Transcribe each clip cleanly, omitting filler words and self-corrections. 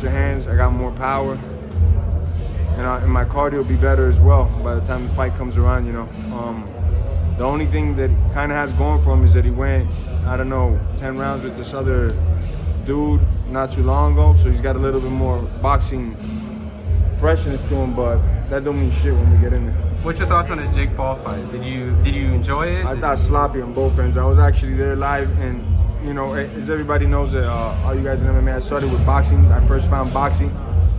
hands, I got more power, and my cardio will be better as well by the time the fight comes around, you know. The only thing that kind of has going for him is that he went, I don't know, 10 rounds with this other dude not too long ago, so he's got a little bit more boxing freshness to him, but that don't mean shit when we get in there. What's your thoughts on the Jake Paul fight? Did you enjoy it? I thought sloppy on both ends. I was actually there live, and you know, as everybody knows that all you guys in MMA, I started with boxing. I first found boxing,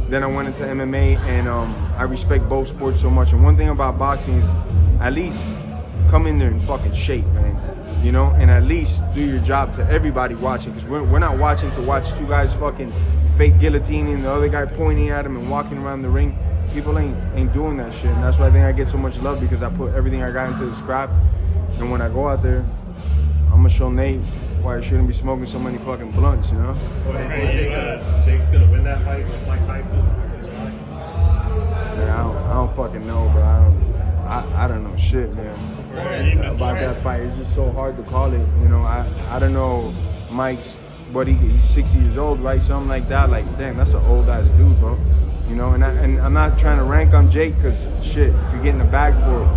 then I went into MMA, and I respect both sports so much. And one thing about boxing is, at least come in there in fucking shape, man. You know, and at least do your job to everybody watching, because we're not watching to watch two guys fucking fake guillotining and the other guy pointing at him and walking around the ring. People ain't doing that shit, and that's why I think I get so much love, because I put everything I got into this craft. And when I go out there, I'm gonna show Nate why I shouldn't be smoking so many fucking blunts, you know? Do you think Jake's gonna win that fight with Mike Tyson in July? Man, I don't fucking know, bro. I don't know shit, man. About that fight, it's just so hard to call it. You know, I don't know Mike's, but he's 60 years old, right? Something like that. Like, damn, that's an old ass dude, bro. You know, and I'm not trying to rank on Jake, because shit, if you're getting a bag for it,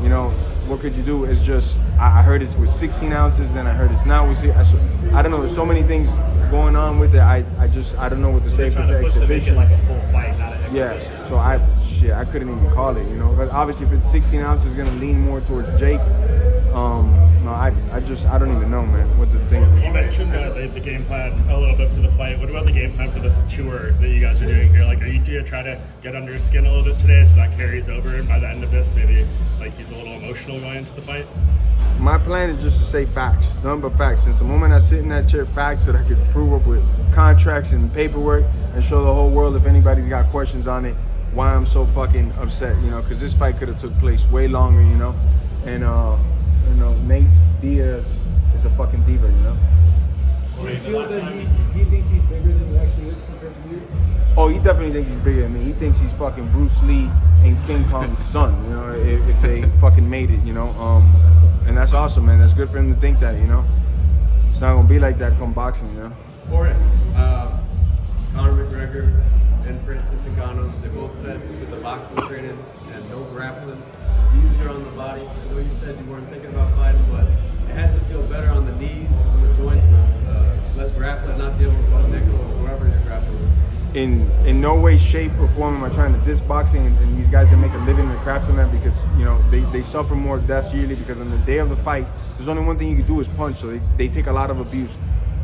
you know, what could you do? It's just, I heard it's with 16 ounces, then I heard it's not with, I don't know, there's so many things going on with it. I don't know what to say. They're trying to push to make it like a full fight, not an exhibition. Yeah, so I couldn't even call it, you know. But obviously, if it's 16 ounces, it's gonna lean more towards Jake. No, I don't even know, man, what to think. You mentioned the game plan a little bit for the fight. What about the game plan for this tour that you guys are doing here? Like, are you gonna try to get under his skin a little bit today so that carries over, and by the end of this, maybe like he's a little emotional going into the fight? My plan is just to say facts, nothing but facts. Since the moment I sit in that chair, facts that I could prove up with contracts and paperwork and show the whole world, if anybody's got questions on it, why I'm so fucking upset, you know, because this fight could have took place way longer, you know. And you know, Nate Diaz is a fucking diva, you know. Do you feel that he thinks he's bigger than he actually is compared to you? Oh, he definitely thinks he's bigger than me. He thinks he's fucking Bruce Lee and King Kong's son, you know, if they fucking made it, you know. And that's awesome, man. That's good for him to think that, you know. It's not gonna be like that come boxing, you know. Conor McGregor and Francis Ngannou, they both said with the boxing training and no grappling, it's easier on the body. I know you said you weren't thinking about fighting, but it has to feel better on the knees, on the joints, with less grappling, not dealing with butt nickel or wherever you're grappling. In no way, shape, or form am I trying to diss boxing and these guys that make a living and craft on that, because, you know, they suffer more deaths usually, because on the day of the fight, there's only one thing you can do is punch, so they take a lot of abuse.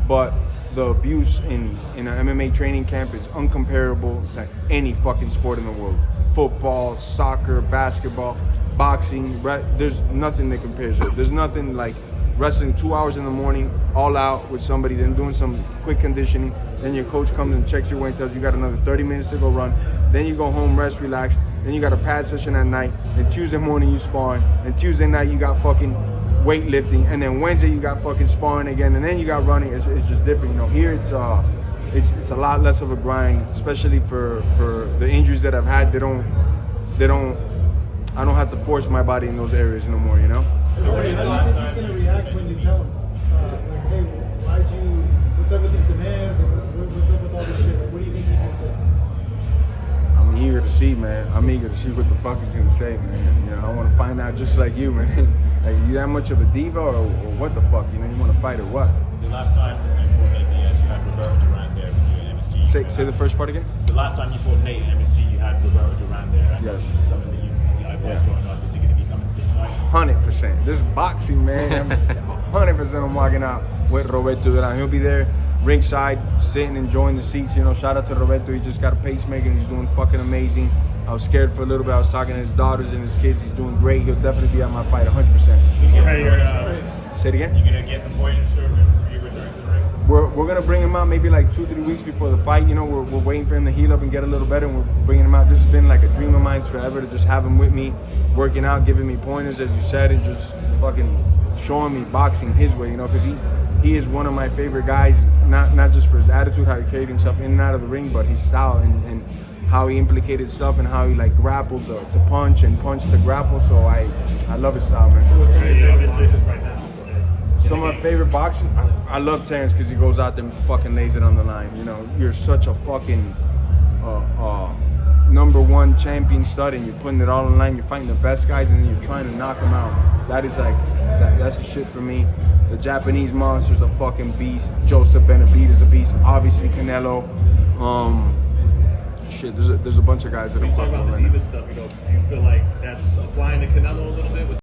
But the abuse in an MMA training camp is uncomparable to any fucking sport in the world. Football, soccer, basketball, boxing, there's nothing that compares to it. There's nothing like wrestling 2 hours in the morning, all out with somebody, then doing some quick conditioning, then your coach comes and checks your weight and tells you got another 30 minutes to go run, then you go home, rest, relax, then you got a pad session at night, then Tuesday morning you sparring, and Tuesday night you got fucking weightlifting, and then Wednesday you got fucking sparring again, and then you got running. It's just different, you know. Here it's a lot less of a grind, especially for the injuries that I've had. I don't have to force my body in those areas no more, you know. How do you think he's gonna react when you tell him, like, hey, what's up with these demands? Like, what's up with all this shit? Like, what do you think he's gonna say? I'm eager to see, man. I'm eager to see what the fuck he's gonna say, man. You know, I want to find out just like you, man. Like, you that much of a diva, or what the fuck? You know, you want to fight or what? The last time you fought Nate Diaz, you had Roberto Duran there with you and MSG. Say the first part again? The last time you fought Nate and MSG, you had Roberto Duran there. And yes. This is something that you eyebrows going on. Is he going to be coming to this fight? 100%. This is boxing, man. 100% I'm walking out with Roberto Duran. He'll be there ringside, sitting, enjoying the seats. You know, shout out to Roberto. He just got a pacemaker and he's doing fucking amazing. I was scared for a little bit. I was talking to his daughters and his kids. He's doing great. He'll definitely be at my fight 100%. Say it again? You're going to get some pointers for your return to the ring? We're going to bring him out maybe like 2-3 weeks before the fight. You know, we're waiting for him to heal up and get a little better, and we're bringing him out. This has been like a dream of mine forever, to just have him with me, working out, giving me pointers, as you said, and just fucking showing me boxing his way, you know, because he is one of my favorite guys, not just for his attitude, how he carried himself in and out of the ring, but his style and how he implicated stuff, and how he like grappled to punch and punch to grapple. So I love his style, man. Obviously, right now. Some of my favorite boxing, I love Terrence because he goes out there and fucking lays it on the line. You know, you're such a fucking #1 champion stud, and you're putting it all on the line. You're fighting the best guys, and then you're trying to knock them out. That is like, that's the shit for me. The Japanese monster's a fucking beast. Joseph Benavidez a beast. Obviously Canelo. Shit, there's a bunch of guys that When are you talk fucking about the right now. Divas stuff, you know, do you feel like that's applying to Canelo a little bit with